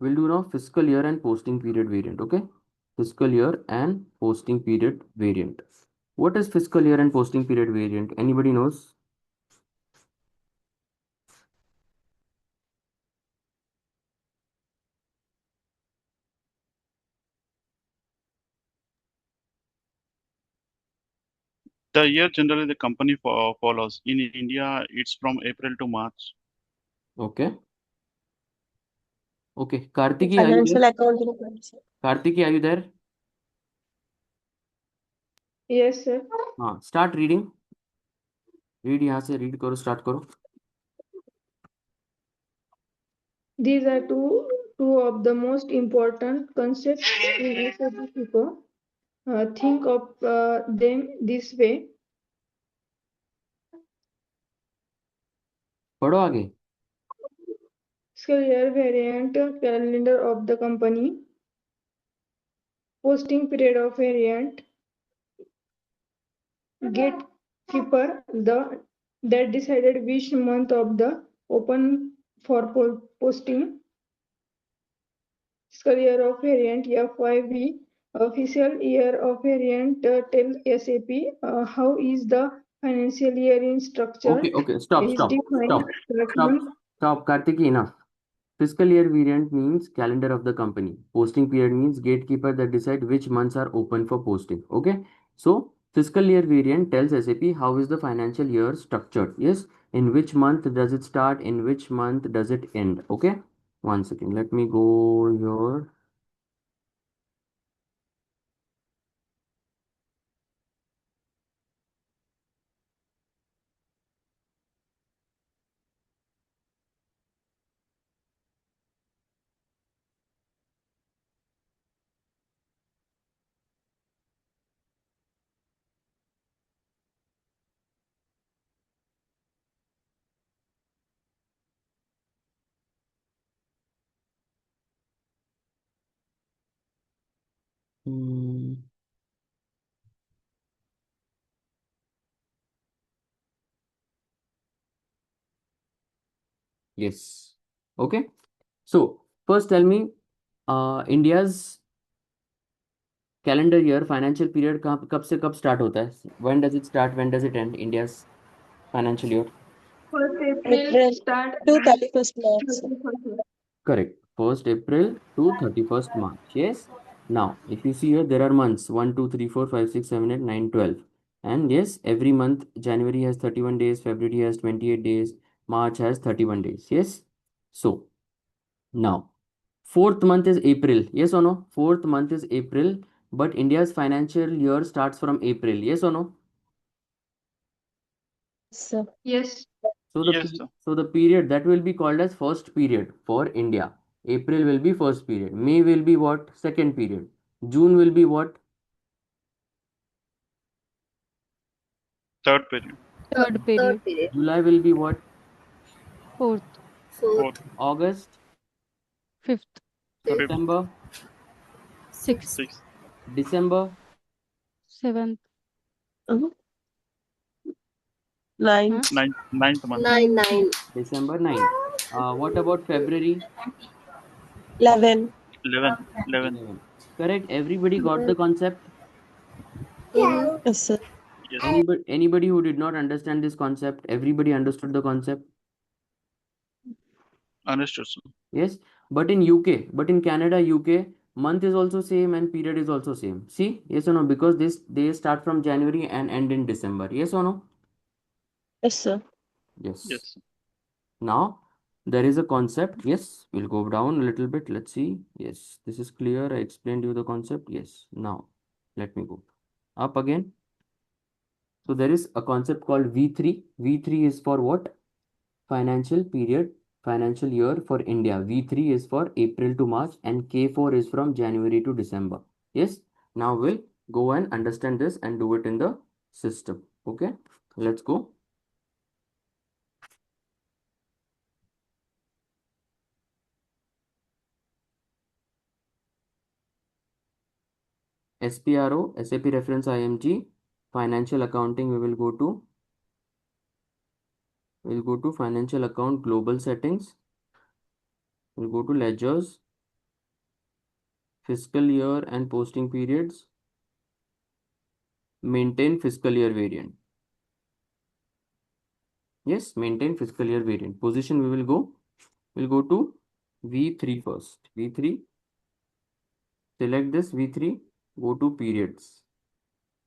We'll do now fiscal year and posting period variant. Okay. Fiscal year and posting period variant. What is fiscal year and posting period variant? Anybody knows? The year generally the company follows. In India, it's from April to March. Okay. Okay. Kartiki, are you Financial there? accounting. Kartiki, are you there? Yes, sir. हाँ, start reading. Read यहाँ से read करो, start करो. These are two of the most important concepts in SAP FICO. Think of them this way. पढ़ो आगे. Fiscal year variant, calendar of the company. Posting period of variant. Gatekeeper, that decided which month of the open for posting. Fiscal year of variant, FYV. Official year of variant, tell SAP how is the financial year in structure. Okay. Stop. Is defined. Stop. Kartiki, enough. Fiscal year variant means calendar of the company. Posting period means gatekeeper that decide which months are open for posting. Okay. So fiscal year variant tells SAP how is the financial year structured. Yes. In which month does it start? In which month does it end? Okay. 1 second. Let me go here. Yes. Okay. So first tell me, India's calendar year financial period कब से कब start होता है? When does it start? When does it end? India's financial year. First April start to 31st March. Correct. 1st April to 31st March. Yes. Now, if you see here, there are months 1, 2, 3, 4, 5, 6, 7, 8, 9, 12. And yes, every month, January has 31 days, February has 28 days, March has 31 days. Yes. So, now, fourth month is April. Yes or no? Fourth month is April, but India's financial year starts from April. Yes or no? So, Yes. So Yes, sir. the period that will be called as first period for India. April will be first period. May will be what? Second period. June will be what? Third period. Third period. July will be what? Fourth. Fourth. August, Fifth. Fifth. September, Sixth. Sixth. December, Seventh. ninth. Ninth month. December 9. What about February? 11. 11. 11. Correct. Everybody got the concept? Yes, sir. Yes. Anybody who did not understand this concept, everybody understood the concept? Understood, sir. Yes. But in UK, but in Canada, UK, month is also same and period is also same. See? Yes or no? Because they start from January and end in December. Yes or no? Yes, sir. Yes. Yes. Now, there is a concept. Yes, we'll go down a little bit. Let's see. Yes, this is clear. I explained you the concept. Yes. Now, let me go up again. So there is a concept called V3. V3 is for what? Financial period, financial year for India. V3 is for April to March and K4 is from January to December. Yes. Now we'll go and understand this and do it in the system. Okay. Let's go. SPRO, SAP reference IMG, financial accounting, we'll go to financial account global settings. We'll go to ledgers. fiscal year and posting periods, maintain fiscal year variant. Yes, maintain fiscal year variant. Position we'll go to V3 first. V3, select this V3, go to periods.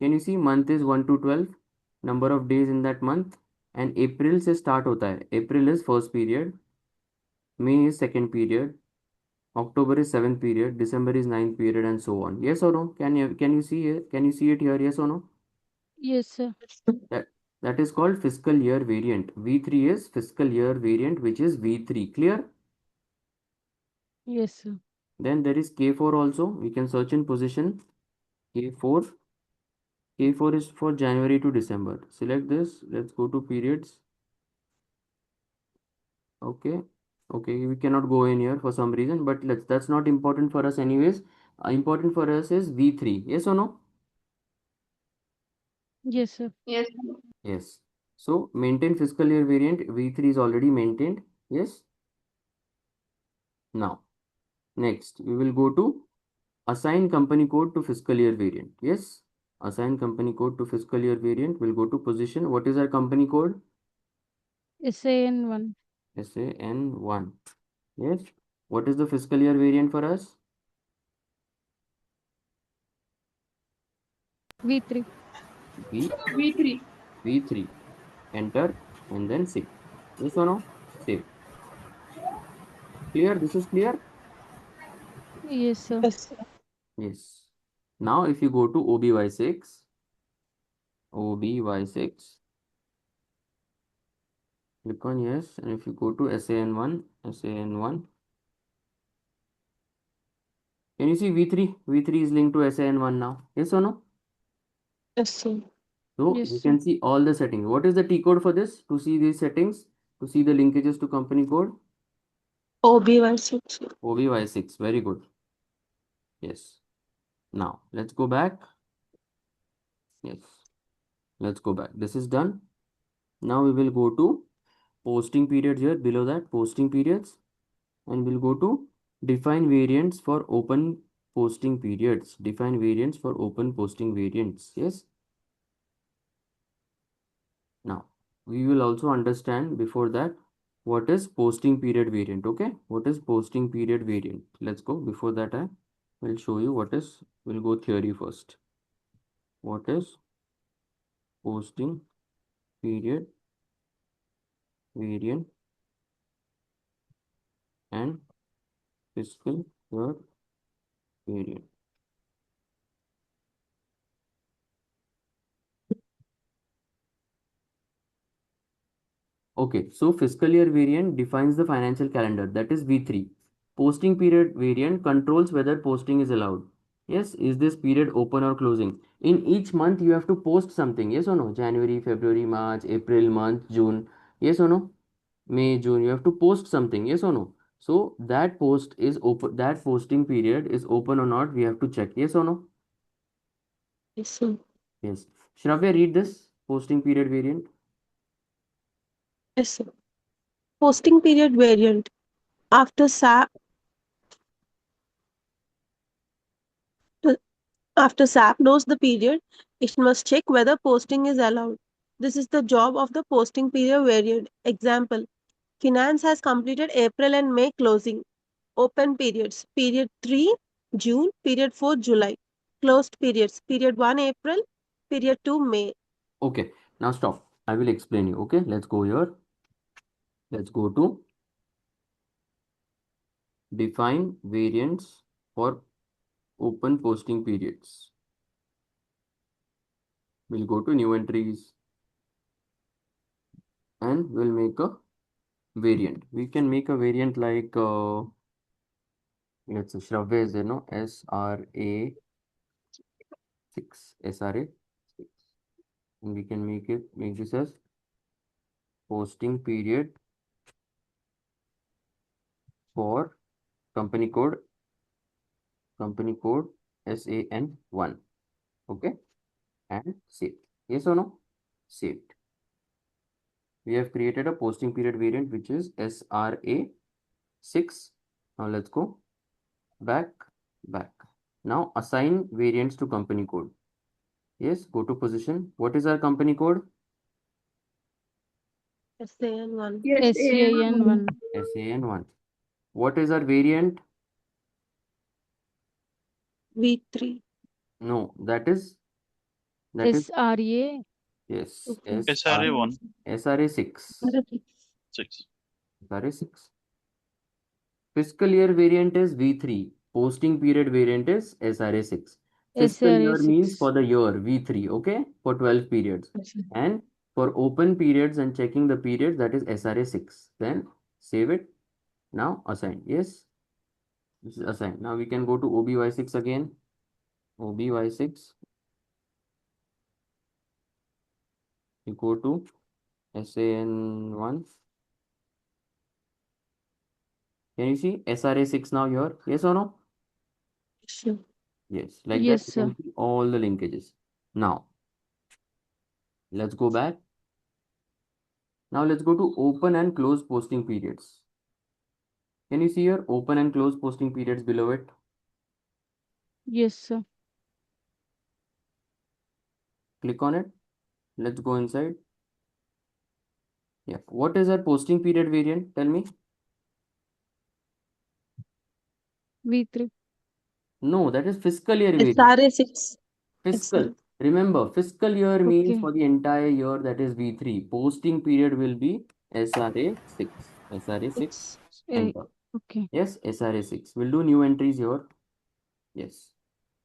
Can you see month is 1 to 12, number of days in that month, and April से start होता है. April is first period, May is second period, October is seventh period, December is ninth period, and so on. Yes or no? Can you see it? Can you see it here? Yes or no? Yes, sir. That is called fiscal year variant. V3 is fiscal year variant, which is V3. Clear? Yes, sir. Then there is K4 also. We can search in position K4. K4 is for January to December. Select this. Let's go to periods. Okay. Okay, we cannot go in here for some reason, but that's not important for us anyways. Important for us is V3. Yes or no? Yes, sir. Yes. Yes. So maintain fiscal year variant. V3 is already maintained. Yes. Now, next we will go to assign company code to fiscal year variant. Yes. Assign company code to fiscal year variant. We'll go to position. What is our company code? SAN1. SAN1. Yes. What is the fiscal year variant for us? V3. V3. V3. Enter and then save. Yes or no? Save. Clear? This is clear? Yes, sir. Yes, sir. Yes. Now if you go to OBY6, OBY6, click on yes, and if you go to SAN1, SAN1, can you see V3? V3 is linked to SAN1 now. Yes or no? Yes, sir. So Yes, you sir. can see all the settings. What is the T code for this? To see these settings, to see the linkages to company code? OBY6. OBY6. Very good. Yes. Now let's go back. Yes. Let's go back. This is done. Now we will go to posting periods here. Below that, posting periods. And we'll go to define variants for open posting periods. Define variants for open posting variants. Yes. Now we will also understand before that what is posting period variant. Okay. What is posting period variant? Let's go. Before that, I will show you what is. We'll go theory first. What is posting period variant and fiscal year variant? Okay, so fiscal year variant defines the financial calendar, that is V3. Posting period variant controls whether posting is allowed. Yes, is this period open or closing? In each month, you have to post something. Yes or no? January, February, March, April, month, June. Yes or no? May, June. You have to post something. Yes or no? So that post is open. That posting period is open or not? We have to check. Yes or no? Yes, sir. Yes. Shravya, read this posting period variant. Yes, sir. Posting period variant. After SAP, after SAP knows the period, it must check whether posting is allowed. This is the job of the posting period variant. Example: Finance has completed April and May closing. Open periods: period 3 June, period 4 July. Closed periods: period 1 April, period 2 May. Okay, now stop. I will explain you. Okay, let's go here. Let's go to define variants for open posting periods. We'll go to new entries and we'll make a variant. We can make a variant like let's say Shravya is there, no? SRA 6, SRA 6. And we can make this as posting period for company code SAN1. Okay, and save. Yes or no? Saved. We have created a posting period variant which is SRA 6. Now let's go back back. Now assign variants to company code. Yes, go to position. What is our company code? SAN1. Yes, SAN1. SAN1. What is our variant? V3. No, that is SRA. yes, Okay. SRA1 SRA6. 6. SRA6. Fiscal year variant is V3. Posting period variant is SRA6. Fiscal year means for SRA6. the year V3, okay? For 12 periods. Yes, sir. And for open periods and checking the periods, that is SRA6. Then save it. Now assign. Yes, this is assigned. Now we can go to OBY6 again. OBY6. You go to SAN1. Can you see SRA6 now here? Yes or no? Sure. Yes. Like that, Yes, you sir. can see all the linkages. Now, let's go back. Now let's go to open and close posting periods. Can you see here open and close posting periods below it? Yes, sir. Click on it. Let's go inside. Yeah. What is our posting period variant? Tell me. V3. No, that is fiscal year variant. SRA6. Fiscal. Remember, fiscal year means Okay. for the entire year, that is V3. Posting period will be SRA6. SRA6. Enter. Okay. Yes, SRA6. We'll do new entries here. Yes.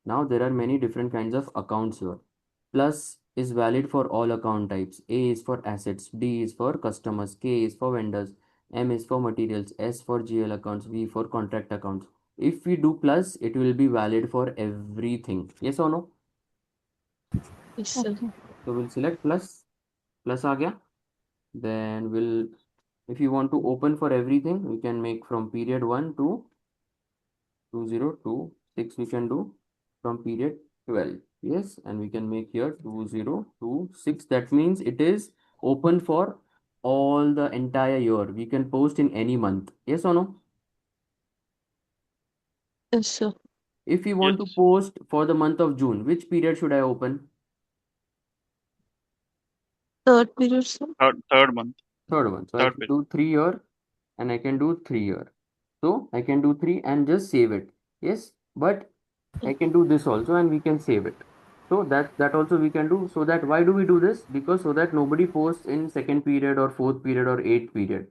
Now there are many different kinds of accounts here. Plus is valid for all account types. A is for assets, D is for customers, K is for vendors, M is for materials, S for GL accounts, V for contract accounts. If we do plus, it will be valid for everything. Yes or no? Yes, sir. Okay. So we'll select plus. Plus aa gaya. Then we'll, if you want to open for everything, we can make from period 1 to 2026 we can do from period 12. Yes, and we can make here 2026. That means it is open for all the entire year. We can post in any month. Yes or no? Yes, sir. If we want to Yes. post for the month of June, which period should I open? Third period, sir. Third month. Third one. So I Third can period. do 3 year and I can do 3 year. So I can do 3 and just save it. Yes, but I can do this also and we can save it. So that also we can do. So that why do we do this? Because so that nobody posts in second period or fourth period or eighth period.